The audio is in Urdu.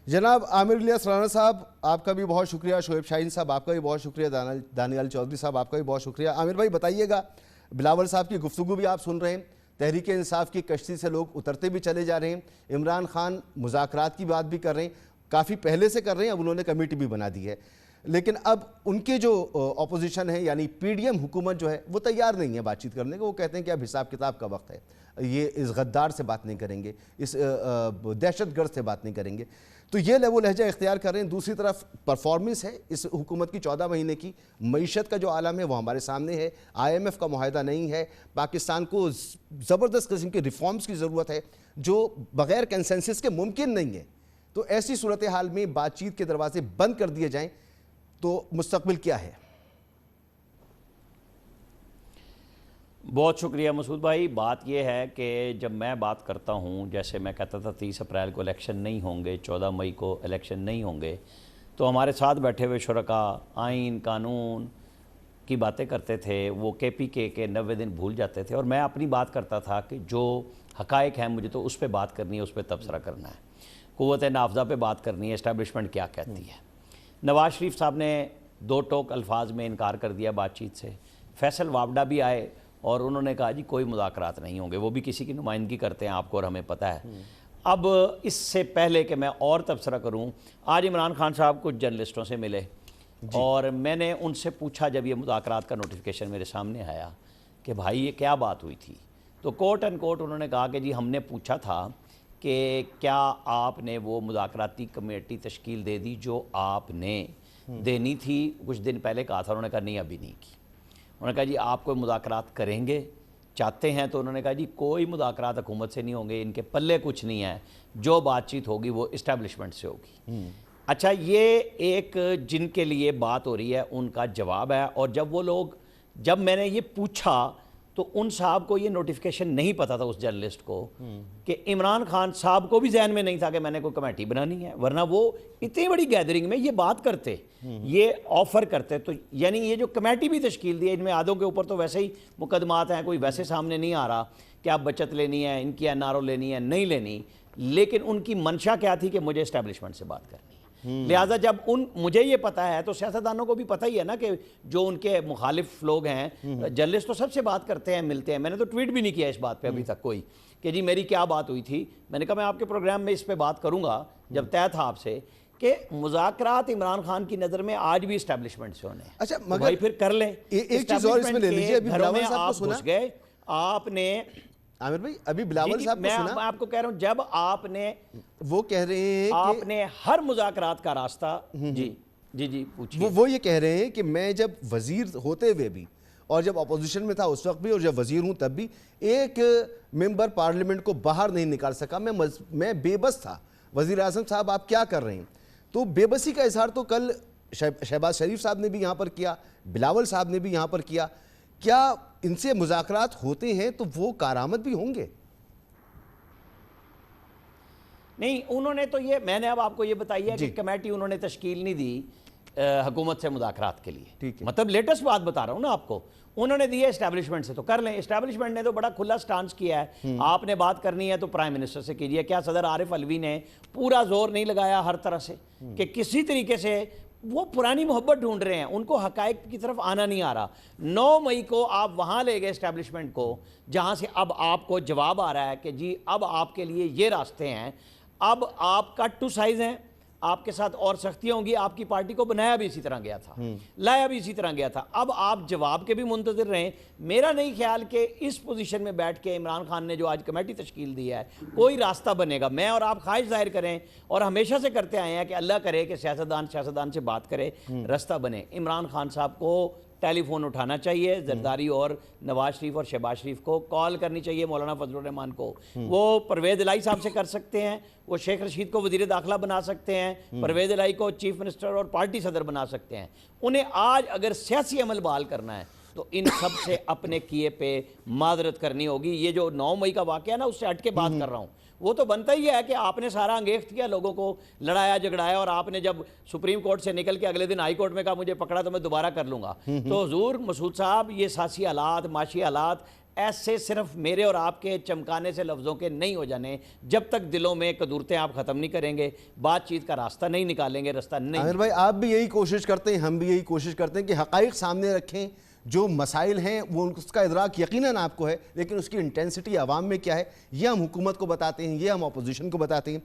جناب عامر الیاس رانا صاحب آپ کا بھی بہت شکریہ، شعیب شاہین صاحب آپ کا بھی بہت شکریہ، دانیال چودھری صاحب آپ کا بھی بہت شکریہ۔ عامر بھائی بتائیے گا، بلاول صاحب کی گفتگو بھی آپ سن رہے ہیں، تحریک انصاف کی کشتی سے لوگ اترتے بھی چلے جا رہے ہیں، عمران خان مذاکرات کی بات بھی کر رہے ہیں، کافی پہلے سے کر رہے ہیں، اب انہوں نے کمیٹی بھی بنا دی ہے، لیکن اب ان کے جو اپوزیشن ہے یعنی پی ڈی ایم حکومت جو ہے وہ تیار نہیں ہے بات چیت کرنے کو، وہ کہتے ہیں کہ اب حساب کتاب کا وقت ہے، یہ اس غدار سے بات نہیں کریں گے، اس دہشت گرد سے بات نہیں کریں گے، تو یہ وہ لہجہ اختیار کر رہے ہیں۔ دوسری طرف پرفارمنس ہے اس حکومت کی 14 مہینے کی، معیشت کا جو عالم ہے وہ ہمارے سامنے ہے، آئی ایم ایف کا معاہدہ نہیں ہے، پاکستان کو زبردست قسم کے ریفارمز کی ضرورت ہے جو بغیر کنسنسس کے ممکن نہیں ہے، تو ایسی صورتحال میں بات چیت کے دروازے بند کر دیے جائیں تو مستقبل کیا ہے؟ بہت شکریہ مسعود بھائی۔ بات یہ ہے کہ جب میں بات کرتا ہوں، جیسے میں کہتا تھا 30 اپریل کو الیکشن نہیں ہوں گے، 14 مئی کو الیکشن نہیں ہوں گے، تو ہمارے ساتھ بیٹھے ہوئے شرکاء آئین قانون کی باتیں کرتے تھے، وہ کے پی کے 90 دن بھول جاتے تھے، اور میں اپنی بات کرتا تھا کہ جو حقائق ہیں مجھے تو اس پہ بات کرنی ہے، اس پہ تبصرہ کرنا ہے، قوت نافذہ پہ بات کرنی ہے، اسٹیبلشمنٹ کیا کہتی ہے۔ نواز شریف صاحب نے دو ٹوک الفاظ میں انکار کر دیا بات چیت سے، فیصل وابڈا بھی آئے اور انہوں نے کہا جی کوئی مذاکرات نہیں ہوں گے، وہ بھی کسی کی نمائندگی کرتے ہیں آپ کو اور ہمیں پتہ ہے۔ اب اس سے پہلے کہ میں اور تبصرہ کروں، آج عمران خان صاحب کچھ جرنلسٹوں سے ملے اور میں نے ان سے پوچھا جب یہ مذاکرات کا نوٹیفیکیشن میرے سامنے آیا کہ بھائی یہ کیا بات ہوئی تھی، تو کوٹ اینڈ کوٹ انہوں نے کہا کہ جی ہم نے پوچھا تھا کہ کیا آپ نے وہ مذاکراتی کمیٹی تشکیل دے دی جو آپ نے دینی تھی، کچھ دن پہلے کہا تھا، انہوں نے کہا نہیں ابھی نہیں کی۔ انہوں نے کہا جی آپ کوئی مذاکرات کریں گے چاہتے ہیں، تو انہوں نے کہا جی کوئی مذاکرات حکومت سے نہیں ہوں گے، ان کے پلے کچھ نہیں ہے، جو بات چیت ہوگی وہ اسٹیبلشمنٹ سے ہوگی۔ اچھا، یہ ایک جن کے لیے بات ہو رہی ہے ان کا جواب ہے، اور جب میں نے یہ پوچھا تو ان صاحب کو یہ نوٹیفیکیشن نہیں پتا تھا، اس جرنلسٹ کو، کہ عمران خان صاحب کو بھی ذہن میں نہیں تھا کہ میں نے کوئی کمیٹی بنانی ہے، ورنہ وہ اتنی بڑی گیدرنگ میں یہ بات کرتے، یہ آفر کرتے، تو یعنی یہ جو کمیٹی بھی تشکیل دی ہے، ان میں آدھوں کے اوپر تو ویسے ہی مقدمات ہیں، کوئی ویسے سامنے نہیں آ رہا کہ آپ بچت لینی ہے، ان کی این آر او لینی ہے، نہیں لینی، لیکن ان کی منشا کیا تھی کہ مجھے اسٹیبلشمنٹ سے بات کرنی ہے۔ لہٰذا جب مجھے یہ پتا ہے تو سیاستدانوں کو بھی پتہ ہی ہے نا کہ جو ان کے مخالف لوگ ہیں، جرنلسٹ تو سب سے بات کرتے ہیں، ملتے ہیں، میں نے تو ٹویٹ بھی نہیں کیا اس بات پہ ابھی تک کوئی کہ جی میری کیا بات ہوئی تھی، میں نے کہا میں آپ کے پروگرام میں اس پہ بات کروں گا جب طے تھا آپ سے کہ مذاکرات عمران خان کی نظر میں آج بھی اسٹیبلشمنٹ سے ہونے ہیں۔ اچھا بھائی پھر کر لیں، ایک چیز اور اس میں لے لیجیے، ابھی بلاول صاحب کو سنا گھس گئے آپ نے، عامر بھائی ابھی بلاول صاحب کو سنا، میں آپ کو کہہ رہا ہوں جب آپ نے، وہ کہہ رہے ہیں آپ نے ہر مذاکرات کا راستہ، جی پوچھیے، وہ یہ کہہ رہے ہیں کہ میں جب وزیر ہوتے ہوئے بھی اور جب اپوزیشن میں تھا اس وقت بھی اور جب وزیر ہوں تب بھی ایک ممبر پارلیمنٹ کو باہر نہیں نکال سکا، میں بے بس تھا۔ وزیر اعظم صاحب آپ کیا کر رہے ہیں؟ تو بے بسی کا اظہار تو کل شہباز شریف صاحب نے بھی یہاں پر کیا، بلاول صاحب نے بھی یہاں پر کیا، کیا ان سے مذاکرات ہوتے ہیں تو وہ کارآمد بھی ہوں گے؟ نہیں، انہوں نے تو یہ، میں نے اب آپ کو یہ بتائی ہے کہ کمیٹی انہوں نے تشکیل نہیں دی حکومت سے مذاکرات کے لیے، مطلب لیٹسٹ بات بتا رہا ہوں نا آپ کو، انہوں نے دی ہے اسٹیبلشمنٹ سے، تو کر لیں۔ اسٹیبلشمنٹ نے تو بڑا کھلا سٹانس کیا ہے، آپ نے بات کرنی ہے تو پرائم منسٹر سے کیجئے۔ کیا صدر عارف علوی نے پورا زور نہیں لگایا ہر طرح سے کہ کسی طریقے سے وہ پرانی محبت ڈھونڈ رہے ہیں، ان کو حقائق کی طرف آنا نہیں آ رہا۔ 9 مئی کو آپ وہاں لے گئے اسٹیبلشمنٹ کو، جہاں سے اب آپ کو جواب آ رہا ہے کہ جی اب آپ کے لیے یہ راستے ہیں، اب آپ کٹ ٹو سائز ہیں، آپ کے ساتھ اور سختیاں ہوں گی، آپ کی پارٹی کو بنایا بھی اسی طرح گیا تھا، لایا بھی اسی طرح گیا تھا، اب آپ جواب کے بھی منتظر رہیں۔ میرا نہیں خیال کہ اس پوزیشن میں بیٹھ کے عمران خان نے جو آج کمیٹی تشکیل دی ہے کوئی راستہ بنے گا۔ میں اور آپ خواہش ظاہر کریں اور ہمیشہ سے کرتے آئے ہیں کہ اللہ کرے کہ سیاستدان سے بات کرے، راستہ بنے۔ عمران خان صاحب کو ٹیلی فون اٹھانا چاہیے، زرداری اور نواز شریف اور شہباز شریف کو کال کرنی چاہیے، مولانا فضل الرحمان کو، وہ پرویز الہی صاحب سے کر سکتے ہیں، وہ شیخ رشید کو وزیر داخلہ بنا سکتے ہیں، پرویز الہی کو چیف منسٹر اور پارٹی صدر بنا سکتے ہیں۔ انہیں آج اگر سیاسی عمل بحال کرنا ہے تو ان سب سے اپنے کیے پہ معذرت کرنی ہوگی۔ یہ جو 9 مئی کا واقعہ ہے نا، اس سے ہٹ کے بات کر رہا ہوں، وہ تو بنتا ہی ہے کہ آپ نے سارا انگیخت کیا، لوگوں کو لڑایا جھگڑایا، اور آپ نے جب سپریم کورٹ سے نکل کے اگلے دن ہائی کورٹ میں کہا مجھے پکڑا تو میں دوبارہ کر لوں گا. تو حضور مسعود صاحب، یہ سیاسی حالات، معاشی حالات ایسے صرف میرے اور آپ کے چمکانے سے لفظوں کے نہیں ہو جانے. جب تک دلوں میں قدورتیں آپ ختم نہیں کریں گے، بات چیت کا راستہ نہیں نکالیں گے، راستہ نہیں. عامر بھائی، آپ بھی یہی کوشش کرتے ہیں، ہم بھی یہی کوشش کرتے ہیں کہ حقائق سامنے رکھیں. جو مسائل ہیں وہ اس کا ادراک یقیناً آپ کو ہے، لیکن اس کی انٹینسٹی عوام میں کیا ہے یہ ہم حکومت کو بتاتے ہیں، یہ ہم اپوزیشن کو بتاتے ہیں.